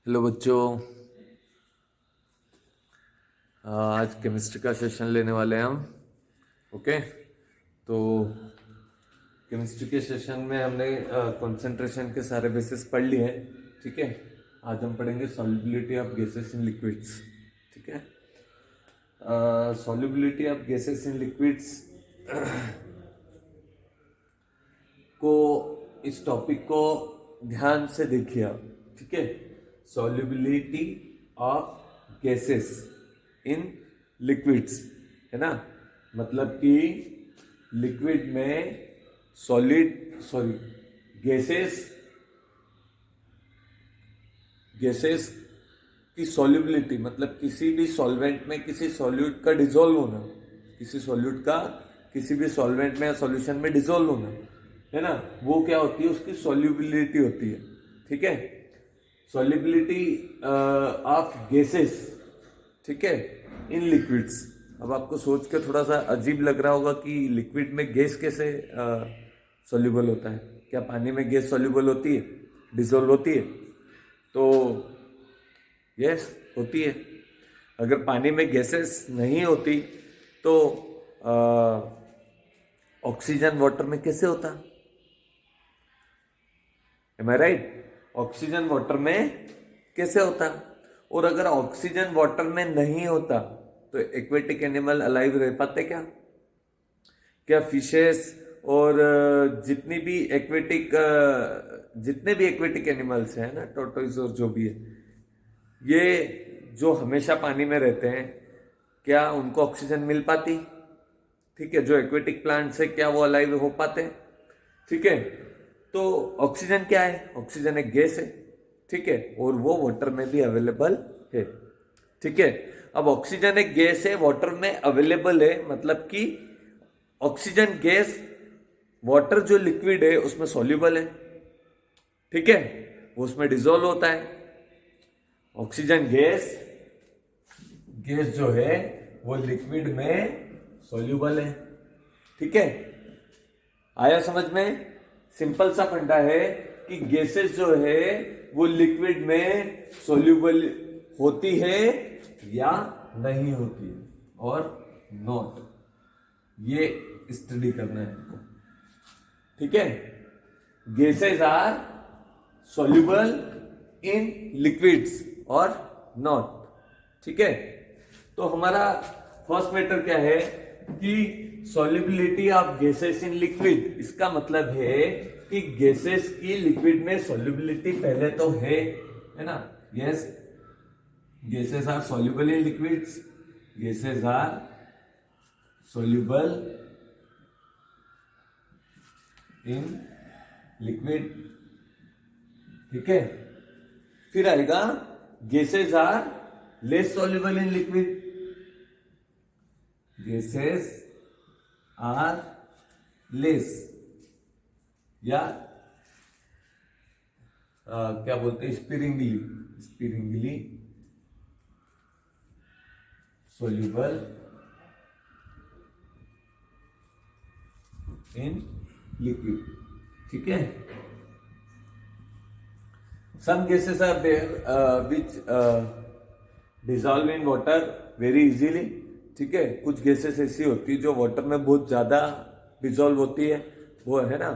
Hello बच्चों। आज chemistry का सेशन लेने वाले हैं हम। ओके, तो केमिस्ट्री के सेशन में हमने कंसंट्रेशन के सारे बेसिस पढ़ लिए हैं। ठीक है, आज हम पढ़ेंगे solubility of gases in liquids. ठीक है, solubility of gases in liquids को, इस टॉपिक को ध्यान से देखिए आप। ठीक है, solubility of gases in liquids, है ना। मतलब कि लिक्विड में गैसेस गैसेस की सॉल्युबिलिटी, मतलब किसी भी सॉल्वेंट में किसी सॉल्यूट का डिसॉल्व होना, किसी सॉल्यूट का किसी भी सॉल्वेंट में या सॉल्यूशन में डिसॉल्व होना, है ना, वो क्या होती है, उसकी सॉल्युबिलिटी होती है। ठीक है, सॉल्युबिलिटी ऑफ गैसेस, ठीक है, इन लिक्विड्स। अब आपको सोच के थोड़ा सा अजीब लग रहा होगा कि लिक्विड में गैस कैसे सॉल्युबल होता है। क्या पानी में गैस सॉल्युबल होती है, डिसॉल्व होती है? तो यस, होती है। अगर पानी में गैसेस नहीं होती तो ऑक्सीजन वाटर में कैसे होता? एम आई राइट? ऑक्सीजन वाटर में कैसे होता? और अगर ऑक्सीजन वाटर में नहीं होता तो एक्वेटिक एनिमल अलाइव रह पाते क्या? क्या फिशेस और जितने भी एक्वेटिक एनिमल्स हैं ना, टोटोइज और जो भी है, ये जो हमेशा पानी में रहते हैं, क्या उनको ऑक्सीजन मिल पाती? ठीक है, जो एक्वेटिक प्लांट्स है क्या वो अलाइव हो पाते? ठीक है, तो ऑक्सीजन क्या है? ऑक्सीजन एक गैस है। ठीक है, और वो वाटर में भी अवेलेबल है। ठीक है, अब ऑक्सीजन एक गैस है, वाटर में अवेलेबल है, मतलब कि ऑक्सीजन गैस वाटर जो लिक्विड है उसमें सॉल्युबल है। ठीक है, वो उसमें डिसॉल्व होता है। ऑक्सीजन गैस जो है वो लिक्विड में सॉल्युबल है। ठीक है, आया समझ में? सिंपल सा फंडा है कि गैसेस जो है वो लिक्विड में सॉल्युबल होती है या नहीं होती है, और नॉट, ये स्टडी करना है आपको। ठीक है, gases are soluble in liquids और नॉट। ठीक है, तो हमारा फर्स्ट मैटर क्या है कि solubility of gases in liquid. इसका मतलब है कि गैसेस की लिक्विड में सॉल्युबिलिटी पहले तो है ना। Yes, gases are soluble in liquids, gases are soluble in liquid. ठीक है, फिर आएगा gases are less soluble in liquid, gases are less, या क्या बोलते हैं, स्पिरिंगली सॉल्युबल इन लिक्विड। ठीक है, some gases are there which dissolve in water very easily। ठीक है, कुछ गैसेस ऐसी होती है जो वाटर में बहुत ज्यादा डिसॉल्व होती है, वो है ना,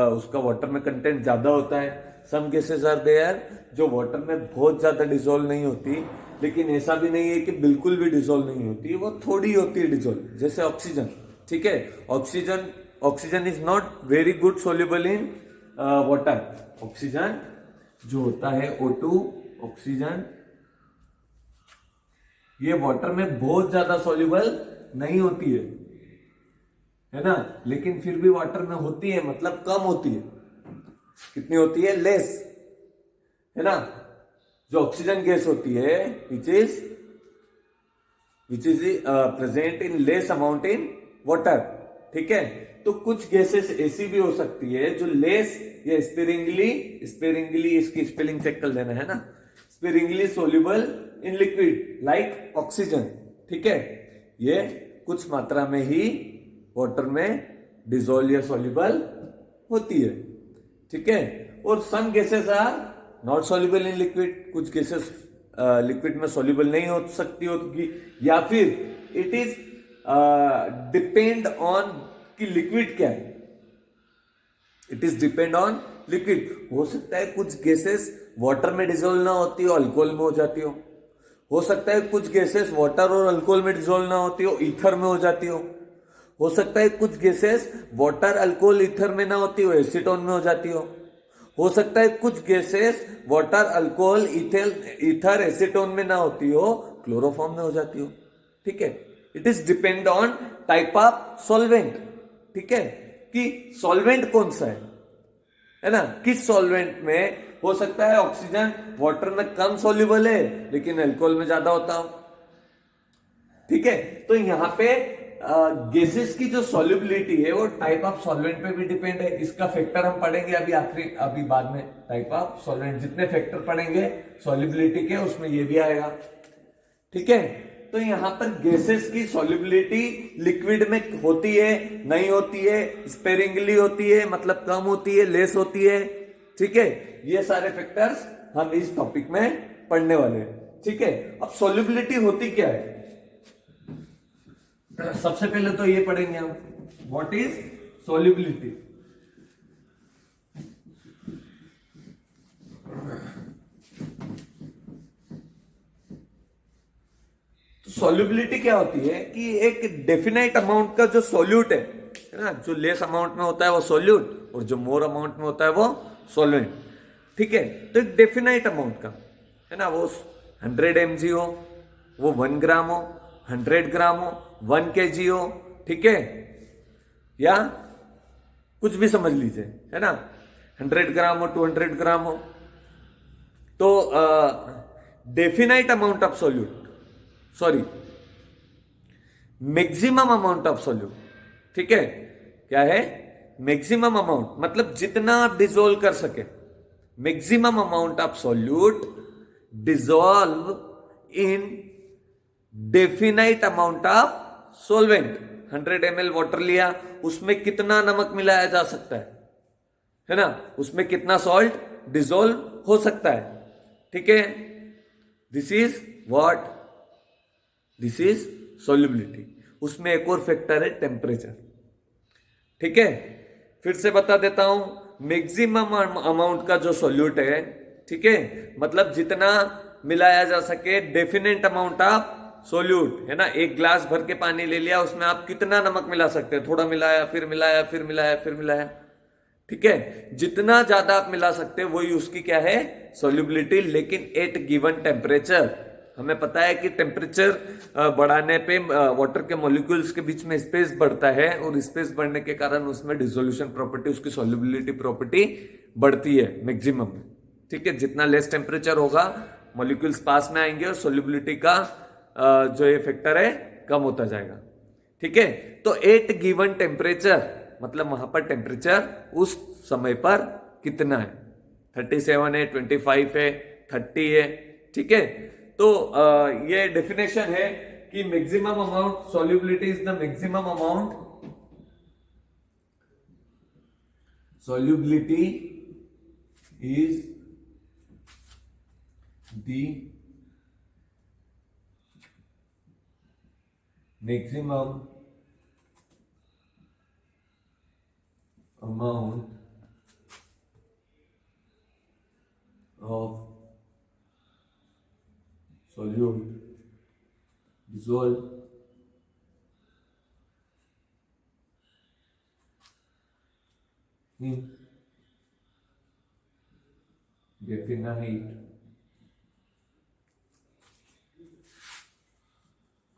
उसका वाटर में कंटेंट ज्यादा होता है। सम गैसेस आर देयर जो वाटर में बहुत ज्यादा डिसॉल्व नहीं होती, लेकिन ऐसा भी नहीं है कि बिल्कुल भी डिसॉल्व नहीं होती, वो थोड़ी होती है डिसॉल्व, जैसे ऑक्सीजन। ठीक है, oxygen is not very good soluble in water. Oxygen जो होता है O2, ऑक्सीजन, ये वाटर में बहुत ज्यादा सॉल्युबल नहीं होती है ना, लेकिन फिर भी वाटर में होती है, मतलब कम होती है। कितनी होती है? लेस, है ना। जो ऑक्सीजन गैस होती है which is present in less amount in water. ठीक है, तो कुछ गैसेस ऐसी भी हो सकती है जो लेस या स्पेरिंगली, इसकी स्पेलिंग चेक कर लेना है ना, sparingly soluble in liquid like oxygen. ठीक है, ये कुछ मात्रा में ही वाटर में डिसॉल्व या सोल्यूबल होती है। ठीक है, और some gases are not soluble in liquid, कुछ गैसेस लिक्विड में सॉल्युबल नहीं हो सकती होगी, या फिर इट इज डिपेंड ऑन कि लिक्विड क्या है, it is depend on liquid. हो सकता है कुछ गैसेस वाटर में डिजोल्व ना होती हो, अल्कोहल में हो जाती हो सकता है कुछ गैसेस वाटर और अल्कोहल में डिजोल्व ना होती हो, ईथर में हो जाती हो सकता है कुछ गैसेस वाटर अल्कोहल ईथर में ना होती हो, एसीटोन में हो जाती हो सकता है कुछ gases water alcohol ether acetone में ना होती हो, क्लोरोफॉर्म में हो जाती हो। ठीक है, it is depend on type of solvent. ठीक है, कि सॉल्वेंट कौन सा है ना, किस सॉल्वेंट में हो सकता है ऑक्सीजन वाटर में कम सॉल्युबल है लेकिन अल्कोहल में ज्यादा होता हो। ठीक है, तो यहां पे गैसेस की जो सॉल्युबिलिटी है वो टाइप ऑफ सॉल्वेंट पे भी डिपेंड है। इसका फैक्टर हम पढ़ेंगे अभी बाद में। टाइप ऑफ सॉल्वेंट जितने फैक्टर पढ़ेंगे सॉल्युबिलिटी के, उसमें ये भी आएगा। ठीक है, तो यहां पर गैसेस की सॉल्युबिलिटी लिक्विड में होती है, नहीं होती है, स्पेरिंगली होती है, मतलब कम होती है, लेस होती है। ठीक है, ये सारे फैक्टर्स हम इस टॉपिक में पढ़ने वाले हैं। ठीक है, अब सॉल्युबिलिटी होती क्या है, सबसे पहले तो ये पढ़ेंगे हम, व्हाट इज सॉल्युबिलिटी। सॉल्युबिलिटी क्या होती है कि एक डेफिनाइट अमाउंट का जो सॉल्यूट है ना, जो लेस अमाउंट में होता है वो सॉल्यूट, और जो मोर अमाउंट में होता है वो सॉल्वेंट। ठीक है, तो एक डेफिनाइट अमाउंट का है ना, वो 100 mg हो, वो 1 ग्राम हो, 100 ग्राम हो, 1 kg हो। ठीक है, या कुछ भी समझ लीजिए, है ना, 100 ग्राम हो, 200 ग्राम हो। तो definite amount of solute, sorry maximum amount of solute. ठीक है, क्या है, मैक्सिमम अमाउंट, मतलब जितना आप डिजोल्व कर सके, maximum amount of solute dissolve in definite amount of solvent. 100 ml water लिया, उसमें कितना नमक मिलाया जा सकता है ना, उसमें कितना सॉल्ट डिजोल्व हो सकता है। ठीक है, this is what, this is solubility. उसमें एक और फैक्टर है टेम्परेचर। ठीक है, फिर से बता देता हूं, मैक्सिमम अमाउंट का जो सॉल्यूट है, ठीक है, मतलब जितना मिलाया जा सके, डेफिनेट अमाउंट ऑफ सॉल्यूट, है ना। एक ग्लास भर के पानी ले लिया, उसमें आप कितना नमक मिला सकते हैं, थोड़ा मिलाया, फिर मिलाया, फिर मिलाया, फिर मिलाया। ठीक है, जितना ज्यादा आप मिला सकते हैं वही उसकी क्या है, सॉल्युबिलिटी। लेकिन एट गिवन टेम्परेचर, हमें पता है कि टेम्परेचर बढ़ाने पे वाटर के मॉलिक्यूल्स के बीच में स्पेस बढ़ता है, और स्पेस बढ़ने के कारण उसमें डिसोल्यूशन प्रॉपर्टी, उसकी सॉल्युबिलिटी प्रॉपर्टी बढ़ती है मैक्सिमम में। ठीक है, जितना लेस टेम्परेचर होगा मॉलिक्यूल्स पास में आएंगे और सॉल्युबिलिटी का जो ये फैक्टर है कम होता जाएगा। ठीक है, तो एट गिवन टेम्परेचर मतलब वहां पर टेम्परेचर उस समय पर कितना है, 37 है, 25 है, 30 है। ठीक है, तो ये डेफिनेशन है कि maximum amount solubility is the maximum amount, solubility is the maximum amount of solute dissolved in definite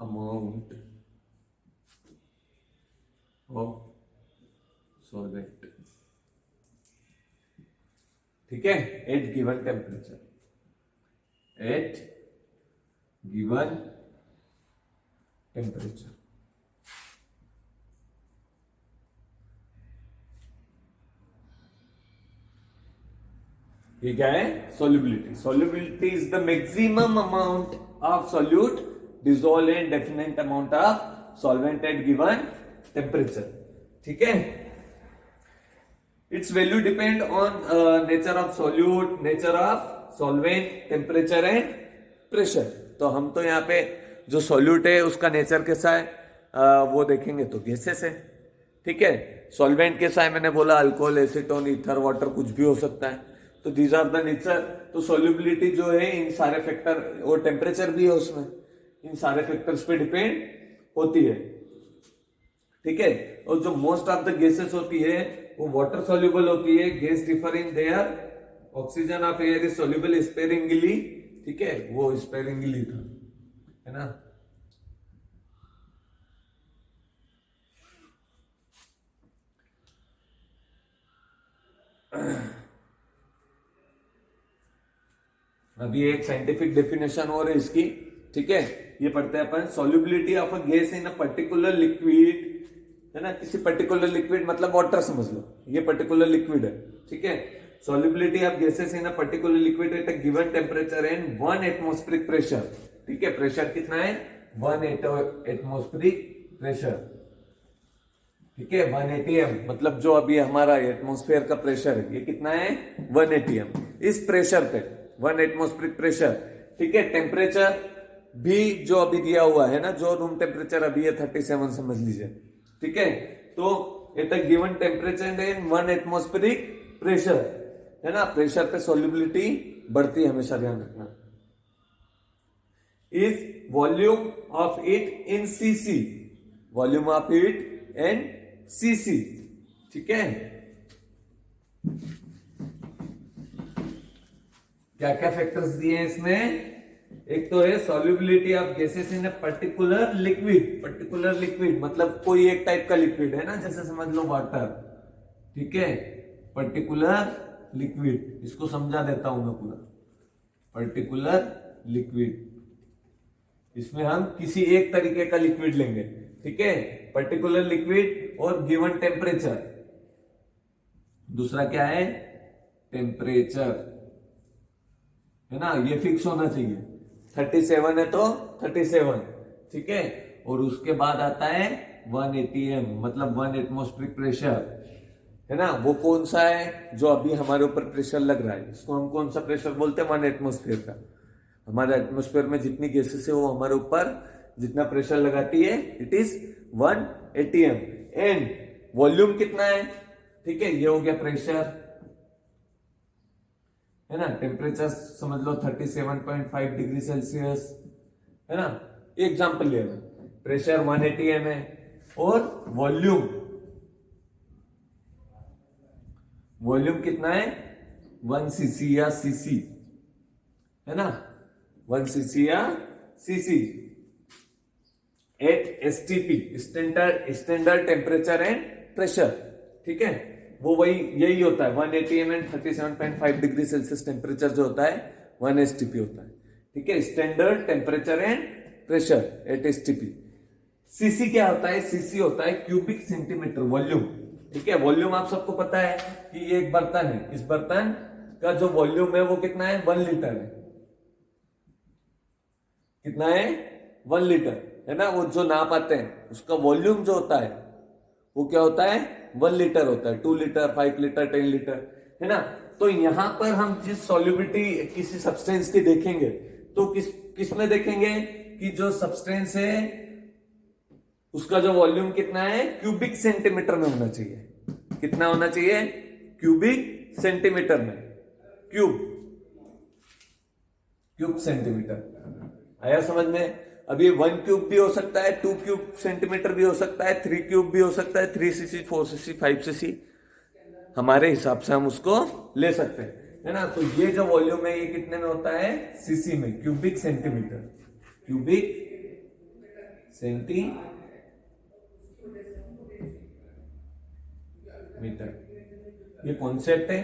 amount of solvent। ठीक है, at given temperature, at given temperature. ये क्या है, solubility. Solubility is the maximum amount of solute dissolve in definite amount of solvent at given temperature. ठीक है, its value depend on nature of solute, nature of solvent, temperature and pressure. तो हम तो यहाँ पे जो सॉल्यूट है उसका नेचर कैसा है वो देखेंगे तो गैसेस है। ठीक है, सॉल्वेंट कैसा है मैंने बोला अल्कोहल, एसीटोन, ईथर, वाटर, कुछ भी हो सकता है। तो दीज आर द नेचर। तो सॉल्युबिलिटी जो है इन सारे फैक्टर और टेम्परेचर भी है उसमें, इन सारे फैक्टर्स पे डिपेंड होती है। ठीक है, और जो मोस्ट ऑफ द गैसेस होती है वो वाटर सॉल्युबल होती है। Gas differ in their oxygen of air is soluble sparingly. ठीक है, वो स्पेरिंगली था, है ना। अभी एक साइंटिफिक डेफिनेशन और है इसकी। ठीक है, ये पढ़ते हैं अपन। Solubility of a gas in a particular liquid, है ना, किसी पर्टिकुलर लिक्विड मतलब वाटर समझ लो, ये पर्टिकुलर लिक्विड है। ठीक है, solubility of gases in a particular liquid at a given temperature and 1 atmospheric pressure. ठीक है, प्रेशर कितना है 1 एटमॉस्फेरिक प्रेशर। ठीक है, 1 atm मतलब जो अभी हमारा एटमॉस्फेयर का प्रेशर है ये कितना है 1 atm। इस प्रेशर पे 1 एटमॉस्फेरिक प्रेशर। ठीक है, टेम्परेचर भी जो अभी दिया हुआ है ना, जो रूम टेम्परेचर अभी है 37 समझ लीजिए। ठीक है, तो at a given temperature and 1 atmospheric pressure, है ना, प्रेशर पे सॉल्युबिलिटी बढ़ती है, हमेशा ध्यान रखना। Is volume of it in CC, volume of it and CC. ठीक है, क्या क्या फैक्टर्स दिए हैं इसमें। एक तो है solubility of gases in a particular liquid. Particular liquid मतलब कोई एक टाइप का लिक्विड है ना, जैसे समझ लो वाटर। ठीक है, पर्टिकुलर लिक्विड, इसको समझा देता हूं मैं पूरा। पर्टिकुलर लिक्विड, इसमें हम किसी एक तरीके का लिक्विड लेंगे। ठीक है, पर्टिकुलर लिक्विड और गिवन टेम्परेचर। दूसरा क्या है टेम्परेचर, है ना, ये फिक्स होना चाहिए। 37 है तो 37। ठीक है, और उसके बाद आता है 1 atm मतलब 1 एटमॉस्फेरिक प्रेशर, है ना। वो कौन सा है जो अभी हमारे ऊपर प्रेशर लग रहा है, इसको हम कौन सा प्रेशर बोलते हैं 1 एटमॉस्फेयर का। हमारे एटमॉस्फेयर में जितनी गैसेस है वो हमारे ऊपर जितना प्रेशर लगाती है it is 1 atm। And volume कितना है, ठीक है, ये हो गया प्रेशर, है ना। टेम्परेचर समझ लो 37.5 डिग्री सेल्सियस, है ना। एग्जाम्पल ले लो, प्रेशर 1 atm है और वॉल्यूम कितना है 1 cc या cc, है ना, 1 cc या cc at STP, standard temperature and pressure. ठीक है, वो वही यही होता है 1 atm and 37.5 degree Celsius temperature जो होता है 1 STP होता है। ठीक है, standard temperature and pressure at STP। CC क्या होता है, सीसी होता है क्यूबिक सेंटीमीटर वॉल्यूम। ठीक है, वॉल्यूम आप सबको पता है कि ये एक बर्तन है, इस बर्तन का जो वॉल्यूम है वो कितना है 1 लीटर है। कितना है 1 लीटर, है ना। वो जो नाप आते हैं उसका वॉल्यूम जो होता है वो क्या होता है 1 लीटर होता है, 2 लीटर 5 लीटर 10 लीटर, है ना। तो यहां पर हम जिस सॉल्युबिलिटी किसी सब्सटेंस की देखेंगे तो किस में देखेंगे कि जो सब्सटेंस है उसका जो वॉल्यूम कितना है क्यूबिक सेंटीमीटर में होना चाहिए। कितना होना चाहिए क्यूबिक सेंटीमीटर में, क्यूब सेंटीमीटर। आया समझ में। अभी 1 क्यूब भी हो सकता है, 2 क्यूब सेंटीमीटर भी हो सकता है, 3 क्यूब भी हो सकता है, 3 cc 4 cc 5 cc, हमारे हिसाब से हम उसको ले सकते हैं, है ना। तो ये जो वॉल्यूम है ये कितने में होता है सीसी में, क्यूबिक सेंटीमीटर, क्यूबिक सेंटीमीटर। ये कॉन्सेप्ट है,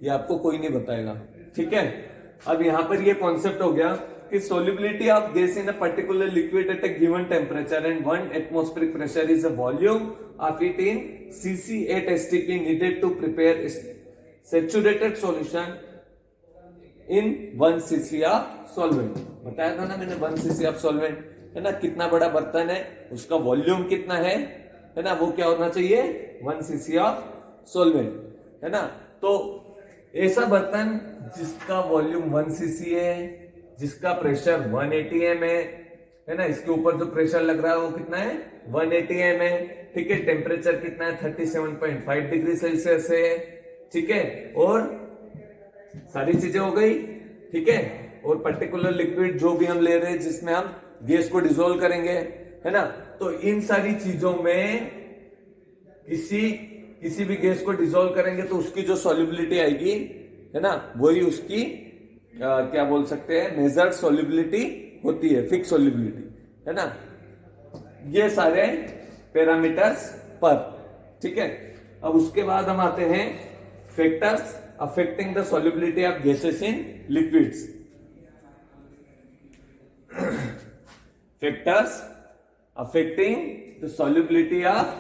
ये आपको कोई नहीं बताएगा। ठीक है, अब यहां पर ये कॉन्सेप्ट हो गया कि solubility of gas in a particular liquid at a given temperature and 1 atmospheric pressure is a volume of it in cc at STP needed to prepare saturated solution in 1 cc of solvent। बताया था ना मैंने 1 cc of solvent, है ना। कितना बड़ा बर्तन है उसका वॉल्यूम कितना है ना, वो क्या होना चाहिए 1 cc of solvent, है ना। तो ऐसा बर्तन जिसका वॉल्यूम 1 सीसी है, जिसका प्रेशर 180 एम है ना, इसके ऊपर जो प्रेशर लग रहा है वो कितना है 180 एम है, ठीक है। टेम्परेचर कितना है 37.5 डिग्री सेल्सियस है, ठीक है। और सारी चीजें हो गई, ठीक है। और पर्टिकुलर लिक्विड जो भी हम ले रहे हैं जिसमें हम गैस को डिसॉल्व करेंगे, है ना, तो इन सारी चीजों में किसी भी गैस को डिसॉल्व करेंगे तो उसकी जो सॉल्युबिलिटी आएगी, है ना, वही उसकी क्या बोल सकते हैं मेजर्ड सॉल्युबिलिटी होती है, फिक्स सॉल्युबिलिटी, है ना। ये सारे पैरामीटर्स पर, ठीक है। अब उसके बाद हम आते हैं factors affecting the solubility of gases in liquids. Factors affecting the solubility of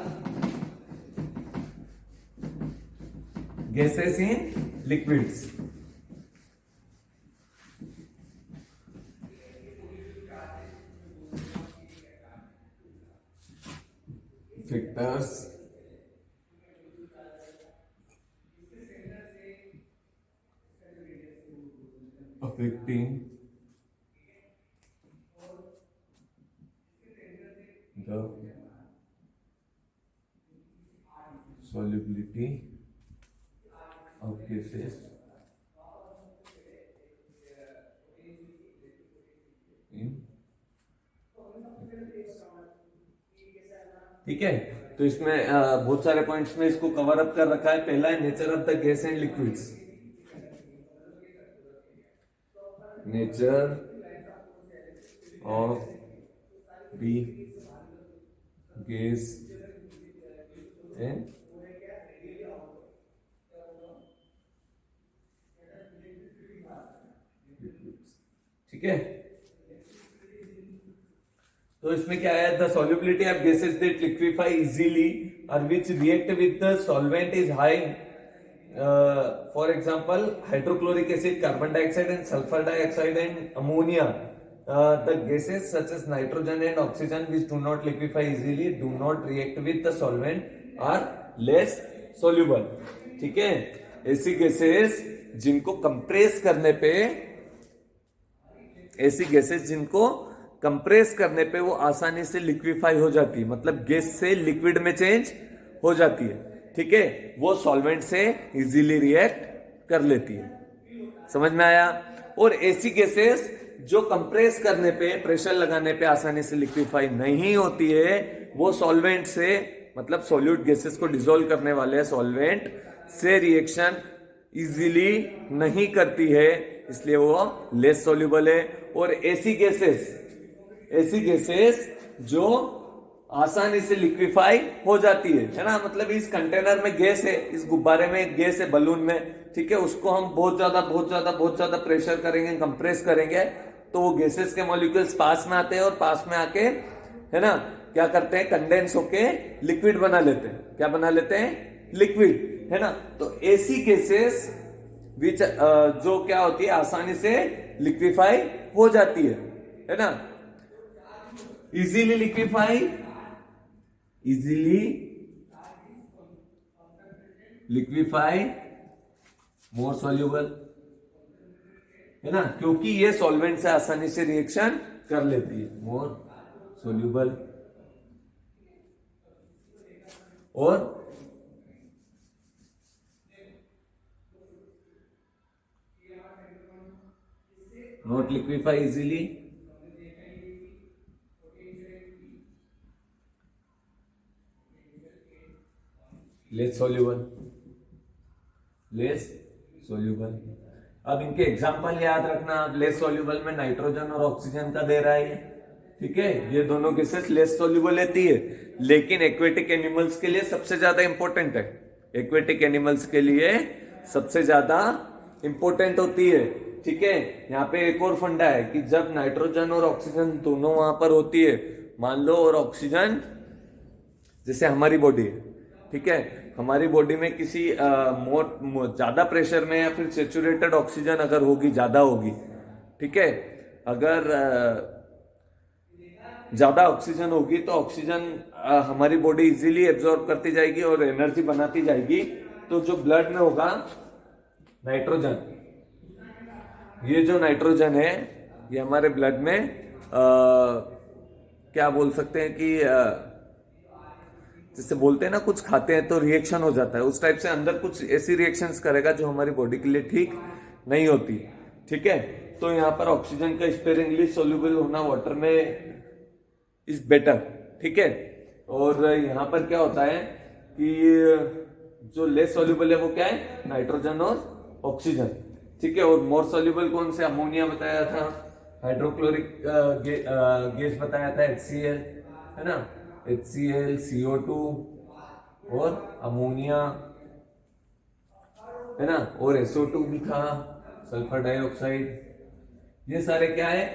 gases in liquids. Factors affecting the solubility of gases in, ठीक है। तो इसमें बहुत सारे पॉइंट्स में इसको कवर अप कर रखा है। पहला है nature of the gas and liquids, nature of the gas and ठीक है। तो इसमें क्या है, the solubility of gases that liquefy easily और which react with the solvent is high, for example hydrochloric acid, carbon dioxide and sulphur dioxide and ammonia. The gases such as nitrogen and oxygen which do not liquefy easily do not react with the solvent are less soluble, ठीक है। ऐसी gases जिनको compress करने पे, ऐसी gases जिनको compress करने पे वो आसानी से लिक्विफाई हो जाती है, मतलब गैस से लिक्विड में चेंज हो जाती है, ठीक है, वो सॉल्वेंट से इजीली रिएक्ट कर लेती है। समझ में आया। और ऐसी गैसेस जो कंप्रेस करने पे, प्रेशर लगाने पे आसानी से लिक्विफाई नहीं होती है, वो सॉल्वेंट से, मतलब सॉल्यूट गैसेस को डिसॉल्व करने वाले सॉल्वेंट से रिएक्शन इजीली नहीं करती है, इसलिए वो लेस सॉल्युबल है। और ऐसी गैसेस जो आसानी से लिक्विफाई हो जाती है ना, मतलब इस कंटेनर में गैस है, इस गुब्बारे में गैस है, बलून में, ठीक है, उसको हम बहुत ज्यादा प्रेशर करेंगे, कंप्रेस करेंगे, तो वो गैसेस के मॉलिक्यूल्स पास में आते हैं और पास में आके, है ना, क्या करते हैं, कंडेंस होके लिक्विड बना लेते हैं। क्या बना लेते हैं, लिक्विड, है ना। तो ऐसी गैसेस विच जो क्या होती है, आसानी से लिक्विफाई हो जाती है ना, इजीली लिक्विफाई मोर सॉल्युबल, है ना, क्योंकि ये सॉल्वेंट से आसानी से रिएक्शन कर लेती है, मोर सॉल्युबल। और not liquefy easily, less soluble. अब इनके एग्जांपल याद रखना। लेस सॉल्युबल में नाइट्रोजन और ऑक्सीजन का दे रहा है, ठीक है, ये दोनों गैसेस लेस सॉल्युबल रहती है, लेकिन एक्वेटिक एनिमल्स के लिए सबसे ज्यादा इंपॉर्टेंट है, एक्वेटिक एनिमल्स के लिए सबसे ज्यादा इंपॉर्टेंट होती है, ठीक है। यहाँ पे एक और फंडा है कि जब नाइट्रोजन और ऑक्सीजन दोनों वहां पर होती है, मान लो, और ऑक्सीजन, जैसे हमारी बॉडी है, ठीक है, हमारी बॉडी में किसी ज्यादा प्रेशर में या फिर सेचुरेटेड ऑक्सीजन अगर होगी, ज्यादा होगी, ठीक है, अगर ज्यादा ऑक्सीजन होगी तो ऑक्सीजन हमारी बॉडी इजीली एब्जॉर्ब करती जाएगी और एनर्जी बनाती जाएगी। तो जो ब्लड में होगा नाइट्रोजन, ये जो नाइट्रोजन है ये हमारे ब्लड में क्या बोल सकते हैं कि जिससे बोलते हैं ना कुछ खाते हैं तो रिएक्शन हो जाता है, उस टाइप से अंदर कुछ ऐसी रिएक्शंस करेगा जो हमारी बॉडी के लिए ठीक नहीं होती। ठीक है, तो यहाँ पर ऑक्सीजन का स्पेरिंगली सोल्यूबल होना वाटर में इज बेटर। ठीक है, और यहाँ पर क्या होता है कि जो लेस सोल्यूबल है वो क्या है, नाइट्रोजन और ऑक्सीजन। ठीक है, और मोर सोल्यूबल कौन से, अमोनिया बताया था, हाइड्रोक्लोरिक गैस बताया था HCl, है ना, HCl, CO2 और अमोनिया, है ना, और SO2 भी था, सल्फर डाइऑक्साइड। ये सारे क्या है,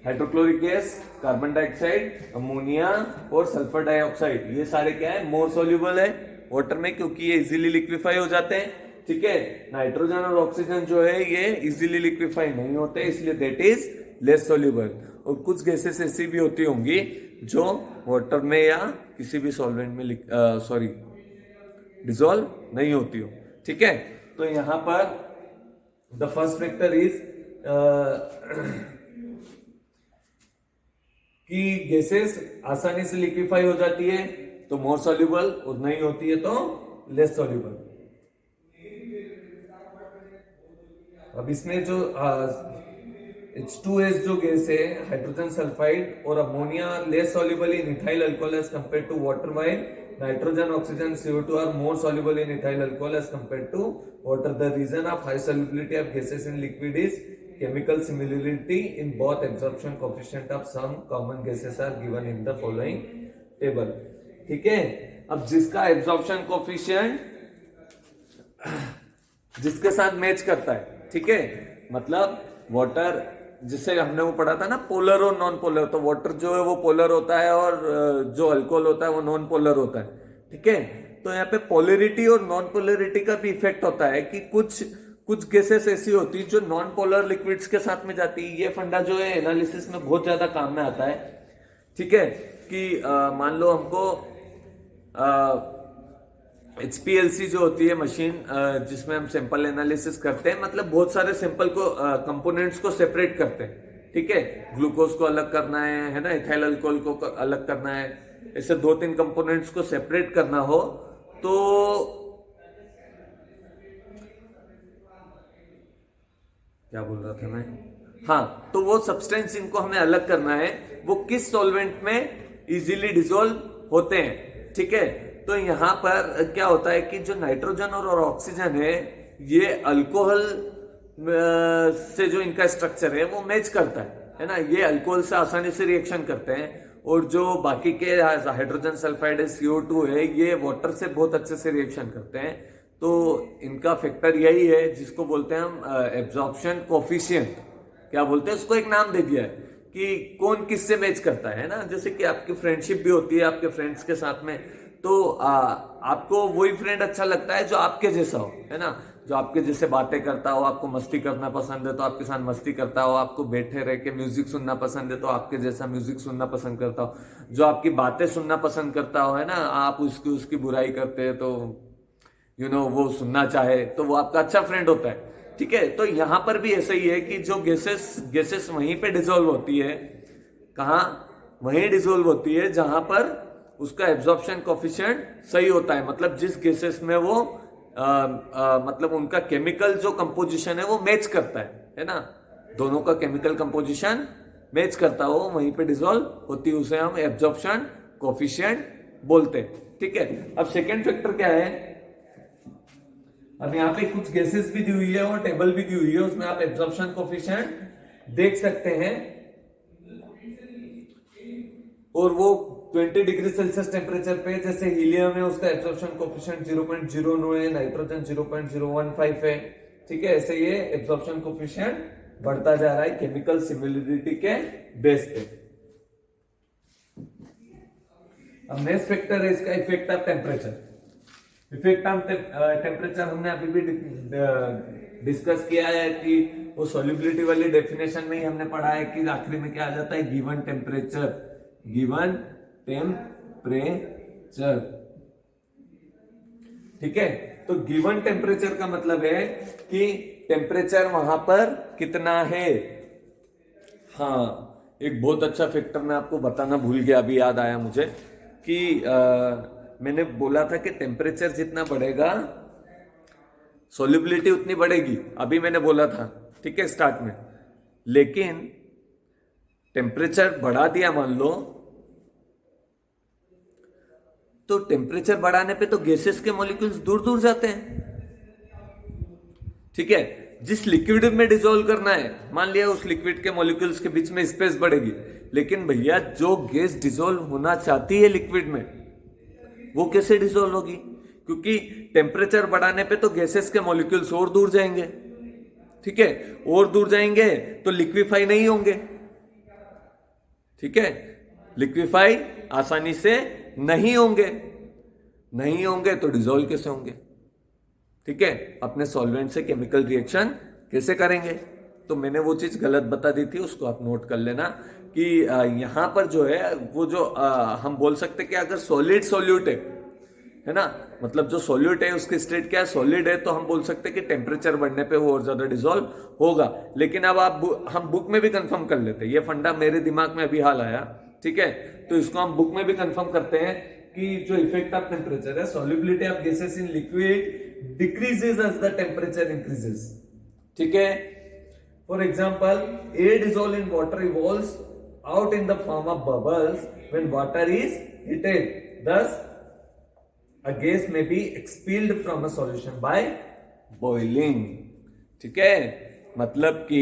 hydrochloric gas, carbon dioxide, ammonia और सल्फर डाइऑक्साइड, ये सारे क्या है, मोर सोल्यूबल है वाटर में, क्योंकि ये इजीली लिक्विफाई हो जाते हैं। ठीक है, नाइट्रोजन और ऑक्सीजन जो है ये इजीली लिक्विफाई नहीं होते, इसलिए दैट इज लेस सोल्यूबल। और कुछ गैसेस ऐसी भी होती होंगी जो वाटर में या किसी भी सॉल्वेंट में डिसॉल्व नहीं होती हो। ठीक है, तो यहां पर द फर्स्ट फैक्टर इज कि गैसेस आसानी से लिक्विफाई हो जाती है तो मोर सॉल्यूबल, और नहीं होती है तो लेस सॉल्यूबल। अब इसमें जो H2S जो गैस है, हाइड्रोजन सल्फाइड और ammonia, less soluble in ethyl alcohol as compare to water, while nitrogen, oxygen, CO2 are more soluble in ethyl alcohol as compare to water. The reason of high solubility of gases in liquid is chemical similarity in both absorption coefficient of some common gases are given in the following table। ठीक है, अब जिसका absorption coefficient जिसके साथ match करता है, ठीक है, मतलब वाटर, जिससे हमने वो पढ़ा था ना पोलर और नॉन पोलर, तो वाटर जो है वो पोलर होता है और जो अल्कोहल होता है वो नॉन पोलर होता है। ठीक है, तो यहाँ पे पोलरिटी और नॉन पोलरिटी का भी इफेक्ट होता है कि कुछ गैसेस ऐसी होती है जो नॉन पोलर लिक्विड्स के साथ में जाती है। ये फंडा जो है एनालिसिस में बहुत ज्यादा काम में आता है। ठीक है, कि मान लो हमको HPLC जो होती है मशीन, जिसमें हम सैंपल एनालिसिस करते हैं, मतलब बहुत सारे सैंपल को कंपोनेंट्स को सेपरेट करते हैं। ठीक है, ग्लूकोज को अलग करना है ना, इथाइल अल्कोहल को अलग करना है, ऐसे 2-3 कंपोनेंट्स को सेपरेट करना हो तो क्या बोल रहा था मैं, हाँ, तो वो सब्सटेंस इनको हमें अलग करना है, वो किस सॉल्वेंट में इजीली डिसॉल्व होते हैं। ठीक है, तो यहां पर क्या होता है कि जो नाइट्रोजन और ऑक्सीजन है, ये अल्कोहल से जो इनका स्ट्रक्चर है वो मैच करता है ना, ये अल्कोहल से आसानी से रिएक्शन करते हैं। और जो बाकी के हाइड्रोजन सल्फाइड है, CO2 है, ये वाटर से बहुत अच्छे से रिएक्शन करते हैं। तो इनका फैक्टर यही है जिसको बोलते हैं हम एब्जॉर्प्शन कोफिशिएंट। क्या बोलते हैं उसको, एक नाम दे दिया है कि कौन किससे मैच करता है ना। जैसे कि आपकी फ्रेंडशिप भी होती है आपके फ्रेंड्स के साथ में, तो आपको वही फ्रेंड अच्छा लगता है जो आपके जैसा हो, है ना, जो आपके जैसे बातें करता हो, आपको मस्ती करना पसंद है तो आपके साथ मस्ती करता हो, आपको बैठे रह के म्यूजिक सुनना पसंद है तो आपके जैसा म्यूजिक सुनना पसंद करता हो, जो आपकी बातें सुनना पसंद करता हो, है ना, आप उसकी बुराई करते हैं तो वो सुनना चाहे तो वो आपका अच्छा फ्रेंड होता है। ठीक है, तो यहां पर भी ऐसा ही है कि जो गैसेस वहीं पे डिसॉल्व होती है, कहां, वहीं डिसॉल्व होती है जहां पर उसका एब्जॉर्प्शन कोफिशिएंट सही होता है, मतलब जिस गैसेस में वो मतलब उनका केमिकल जो कंपोजिशन है वो मैच करता है ना, दोनों का केमिकल कंपोजिशन मैच करता हो, वहीं पे डिसॉल्व होती है, उसे हम एब्जॉर्प्शन कोफिशिएंट बोलते हैं। ठीक है, अब सेकेंड फैक्टर क्या है, अब यहाँ पे कुछ गैसेस भी दी हुई है और टेबल भी दी हुई है, उसमें आप एब्जॉर्प्शन कोफिशिएंट देख सकते हैं। और वो 20 डिग्री सेल्सियस टेम्परेचर पे, जैसे हीलियम है उसका एब्जॉर्प्शन कोफिशिएंट 0.09 है, नाइट्रोजन 0.015 है। ठीक है, ऐसे ये एब्जॉर्प्शन कोफिशिएंट बढ़ता जा रहा है केमिकल सिमिलरिटी के बेस पे। अब नेक्स्ट फैक्टर है इसका effect of temperature. Effect of temperature हमने अभी भी डिस्कस किया है कि वो सॉल्युबिलिटी वाली डेफिनेशन में ही हमने पढ़ा है कि आखिरी में क्या आ जाता है, गिवन टेम्परेचर। ठीक है, तो गिवन टेम्परेचर का मतलब है कि टेम्परेचर वहां पर कितना है। हाँ, एक बहुत अच्छा फैक्टर मैं आपको बताना भूल गया, अभी याद आया मुझे कि मैंने बोला था कि टेम्परेचर जितना बढ़ेगा सॉल्युबिलिटी उतनी बढ़ेगी, अभी मैंने बोला था, ठीक है, स्टार्ट में। लेकिन टेम्परेचर बढ़ा दिया मान लो, तो टेम्परेचर बढ़ाने पे तो गैसेस के मॉलिक्यूल्स दूर दूर जाते हैं, ठीक है। जिस लिक्विड में डिसॉल्व करना है, मान लिया उस लिक्विड के मॉलिक्यूल्स के बीच में स्पेस बढ़ेगी, लेकिन भैया जो गैस डिसॉल्व होना चाहती है लिक्विड में, वो कैसे डिसॉल्व होगी? क्योंकि टेम्परेचर बढ़ाने पे तो गैसेस के मॉलिक्यूल्स और दूर जाएंगे, ठीक है, और दूर जाएंगे तो लिक्विफाई नहीं होंगे, ठीक है, लिक्विफाई आसानी से नहीं होंगे, नहीं होंगे तो डिसॉल्व कैसे होंगे, ठीक है, अपने सॉल्वेंट से केमिकल रिएक्शन कैसे करेंगे? तो मैंने वो चीज गलत बता दी थी, उसको आप नोट कर लेना कि यहां पर जो है वो जो हम बोल सकते कि अगर सॉलिड सॉल्यूट है ना, मतलब जो सॉल्यूट है उसकी स्टेट क्या है, सॉलिड है, तो हम बोल सकते हैं कि टेम्परेचर बढ़ने पे वो और ज्यादा डिसॉल्व होगा। लेकिन अब हम बुक में भी कंफर्म कर लेते हैं, ये फंडा मेरे दिमाग में अभी हाल आया, ठीक है, तो इसको हम बुक में भी कंफर्म करते हैं कि जो इफेक्ट ऑफ टेम्परेचर है, solubility of gases in liquid decreases as the temperature increases, ठीक है। For example, air dissolve in water evolves out in the form of bubbles when water is heated, thus a gas may be expelled from a solution by boiling, ठीक है। मतलब कि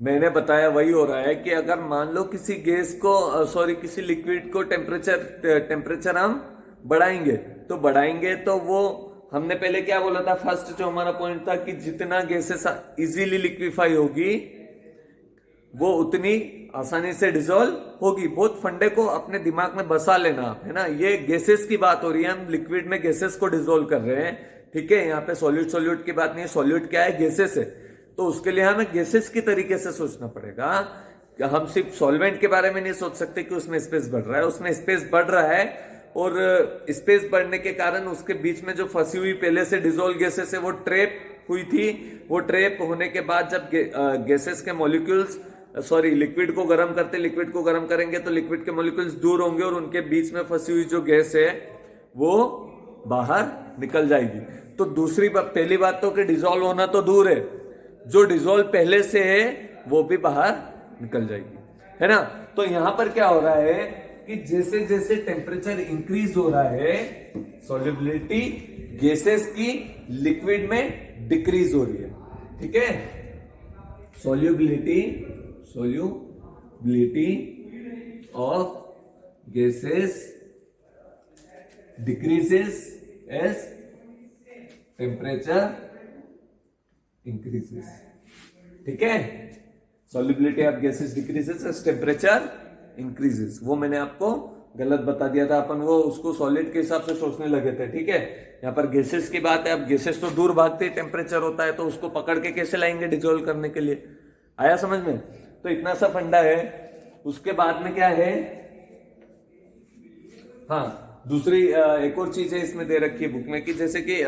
मैंने बताया वही हो रहा है कि अगर मान लो किसी गैस को किसी लिक्विड को टेम्परेचर हम बढ़ाएंगे, तो वो हमने पहले क्या बोला था, फर्स्ट जो हमारा पॉइंट था कि जितना गैसेस इजीली लिक्विफाई होगी वो उतनी आसानी से डिसॉल्व होगी। बहुत फंडे को अपने दिमाग में बसा लेना आप, है ना, ये गैसेस की बात हो रही है, हम लिक्विड में गैसेस को डिसॉल्व कर रहे हैं, ठीक है, यहाँ पे सॉल्यूट की बात नहीं है, सॉल्यूट क्या है, गैसेस है, तो उसके लिए हमें गैसेस की तरीके से सोचना पड़ेगा। हम सिर्फ सॉल्वेंट के बारे में नहीं सोच सकते कि उसमें स्पेस बढ़ रहा है, उसमें स्पेस बढ़ रहा है, और स्पेस बढ़ने के कारण उसके बीच में जो फंसी हुई पहले से डिसॉल्व गैसेस है वो ट्रैप हुई थी, वो ट्रैप होने के बाद जब गैसेस के मॉलिक्यूल्स लिक्विड को गर्म करते, लिक्विड को गर्म करेंगे तो लिक्विड के मॉलिक्यूल्स दूर होंगे और उनके बीच में फंसी हुई जो गैस है वो बाहर निकल जाएगी। तो दूसरी बात, पहली बात तो कि डिसॉल्व होना तो दूर है, जो डिसॉल्व पहले से है वो भी बाहर निकल जाएगी, है ना। तो यहां पर क्या हो रहा है कि जैसे जैसे टेम्परेचर इंक्रीज हो रहा है, सॉल्युबिलिटी गैसेस की लिक्विड में डिक्रीज हो रही है, ठीक है। Solubility of gases decreases as temperature increases, ठीक है। Solubility of gases decreases as temperature increases, वो मैंने आपको गलत बता दिया था, अपन वो उसको सॉलिड के हिसाब से सोचने लगे थे, ठीक है। यहाँ पर गैसेस की बात है, अब गैसेस तो दूर भागते टेम्परेचर होता है, तो उसको पकड़ के कैसे लाएंगे डिसॉल्व करने के लिए, आया समझ में। तो इतना सा फंडा है। उसके बाद में क्या है, हाँ, दूसरी एक और चीज है इसमें दे रखी है बुक में कि जैसे कि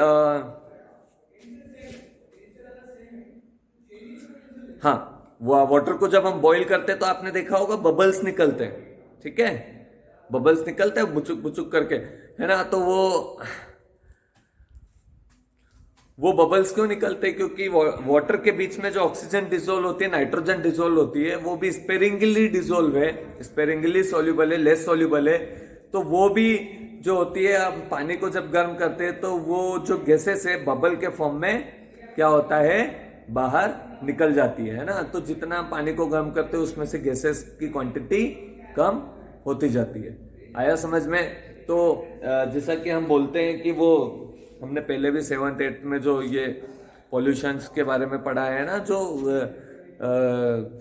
हाँ, वाटर को जब हम बॉईल करते हैं तो आपने देखा होगा बबल्स निकलते हैं, ठीक है, बबल्स निकलते हैं बुचुक बुचुक करके, है ना। तो वो बबल्स क्यों निकलते हैं? क्योंकि वाटर के बीच में जो ऑक्सीजन डिसॉल्व होती है, नाइट्रोजन डिसॉल्व होती है, वो भी स्पेरिंगली डिसॉल्व है, स्पेरिंगली सॉल्युबल है, लेस सॉल्युबल है। तो वो भी जो होती है, हम पानी को जब गर्म करते हैं तो वो जो गैसेस है बबल के फॉर्म में क्या होता है, बाहर निकल जाती है ना। तो जितना पानी को गर्म करते हैं उसमें से गैसेस की क्वांटिटी कम होती जाती है। आया समझ में। तो जैसा कि हम बोलते हैं कि वो हमने पहले भी 7th 8th में जो ये पॉल्यूशंस के बारे में पढ़ा है ना, जो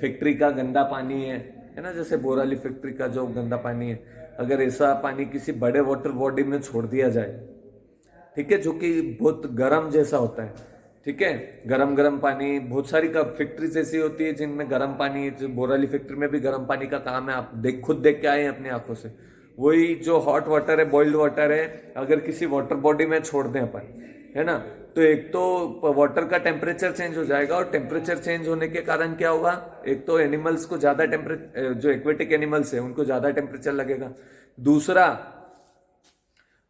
फैक्ट्री का गंदा पानी है ना, जैसे बोराली फैक्ट्री का जो गंदा पानी है, अगर ऐसा पानी किसी बड़े वाटर बॉडी में छोड़ दिया जाए, ठीक है, जो कि बहुत गर्म जैसा होता है, ठीक है, गरम गरम पानी, बहुत सारी फैक्ट्रीज ऐसी होती है जिनमें गर्म पानी, जो बोराली फैक्ट्री में भी गर्म पानी का काम है, आप खुद देख के आए अपनी आंखों से, वही जो हॉट वाटर है, बॉइल्ड वाटर है, अगर किसी वाटर बॉडी में छोड़ दें अपन, है ना, तो एक तो वाटर का टेम्परेचर चेंज हो जाएगा, और टेम्परेचर चेंज होने के कारण क्या होगा, एक तो एनिमल्स को ज्यादा टेम्परेचर, जो एक्वेटिक एनिमल्स है उनको ज्यादा टेम्परेचर लगेगा।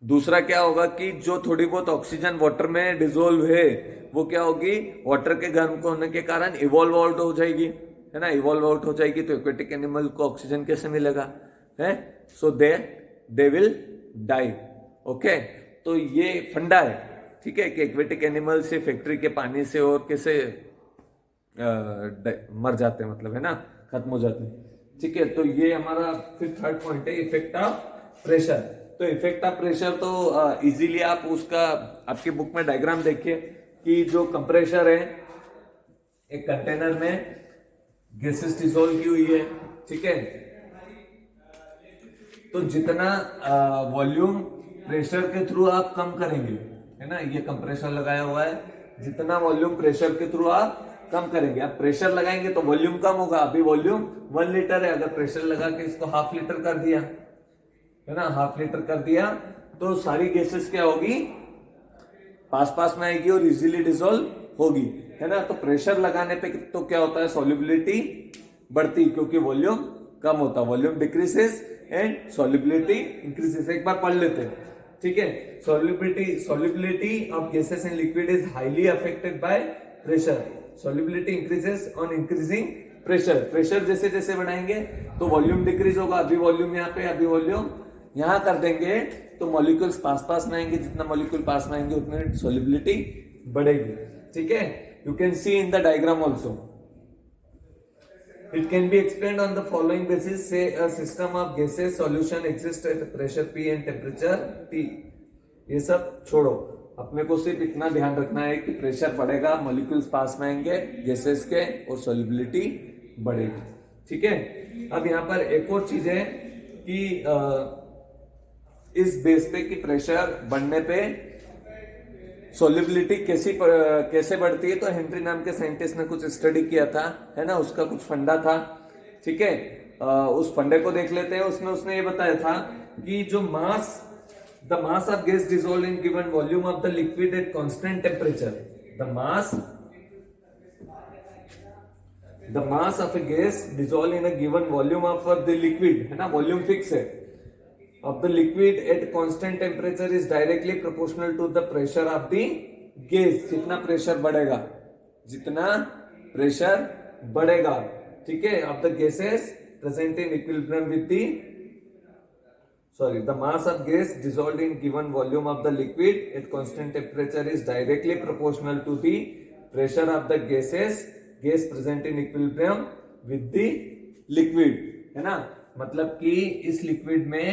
दूसरा क्या होगा कि जो थोड़ी बहुत ऑक्सीजन वाटर में डिजोल्व है वो क्या होगी, वाटर के गर्म होने के कारण इवॉल्व आउट हो जाएगी, है ना, इवॉल्व आउट हो जाएगी, तो एक्वेटिक एनिमल को ऑक्सीजन कैसे मिलेगा, है, सो दे विल डाई। ओके, तो ये फंडा है, ठीक है, कि एक्वेटिक एनिमल से फैक्ट्री के पानी से और कैसे मर जाते हैं, मतलब, है ना, खत्म हो जाते हैं। ठीक है, तो ये हमारा फिर थर्ड पॉइंट है, इफेक्ट ऑफ प्रेशर। तो इफेक्ट ऑफ प्रेशर तो इजीली आप उसका आपकी बुक में डायग्राम देखिए कि जो कंप्रेशर है, एक कंटेनर में गैसेस डिसॉल्व की हुई है, ठीक है, तो जितना वॉल्यूम प्रेशर के थ्रू आप कम करेंगे, है ना, ये कंप्रेसर लगाया हुआ है, जितना वॉल्यूम प्रेशर के थ्रू आप कम करेंगे, आप प्रेशर लगाएंगे तो वॉल्यूम कम होगा। अभी वॉल्यूम 1 लीटर है, अगर प्रेशर लगा के इसको हाफ लीटर कर दिया, है ना, हाफ लीटर कर दिया, तो सारी गैसेस क्या होगी, पास में आएगी और इजीली डिसॉल्व होगी, है ना। तो प्रेशर लगाने पे तो क्या होता है, सॉल्युबिलिटी बढ़ती, क्योंकि वॉल्यूम कम होता, volume decreases and solubility increases. एक बार पढ़ लेते हैं, ठीक है। Solubility of gases in liquid is highly affected by pressure. Solubility increases on increasing pressure. Pressure जैसे जैसे बढ़ाएंगे तो वॉल्यूम डिक्रीज होगा। अभी वॉल्यूम यहाँ पे, अभी वॉल्यूम यहां कर देंगे तो मॉलिक्यूल्स पास में आएंगे, जितना मॉलिक्यूल पास में आएंगे उतनी सॉल्युबिलिटी बढ़ेगी, ठीक है। You can see in the diagram also. It can be explained on the following basis. Say a system of gaseous solution exists at pressure P and temperature T. ये सब छोड़ो, अपने को सिर्फ इतना ध्यान रखना है कि प्रेशर बढ़ेगा, मॉलिक्यूल्स पास में आएंगे गैसेस के, और सॉल्युबिलिटी बढ़ेगी, ठीक है। अब यहाँ पर एक और चीज है कि इस बेस पे कि प्रेशर बढ़ने पे सॉल्युबिलिटी कैसे बढ़ती है, तो हेनरी नाम के साइंटिस्ट ने कुछ स्टडी किया था, है ना, उसका कुछ फंडा था, ठीक है। उस फंडे को देख लेते हैं। उसमें उसने ये बताया था कि जो the mass of gas dissolve in given volume of the liquid at constant temperature, the mass of A gas dissolve in a given volume of the liquid, है ना, वॉल्यूम फिक्स है, of the liquid at constant temperature is directly proportional to the pressure of the gas. जितना pressure बढ़ेगा, ठीक है, of the gases present in equilibrium with the mass of gas dissolved in given volume of the liquid at constant temperature is directly proportional to the pressure of the gas present in equilibrium with the liquid, है ना। मतलब कि इस liquid में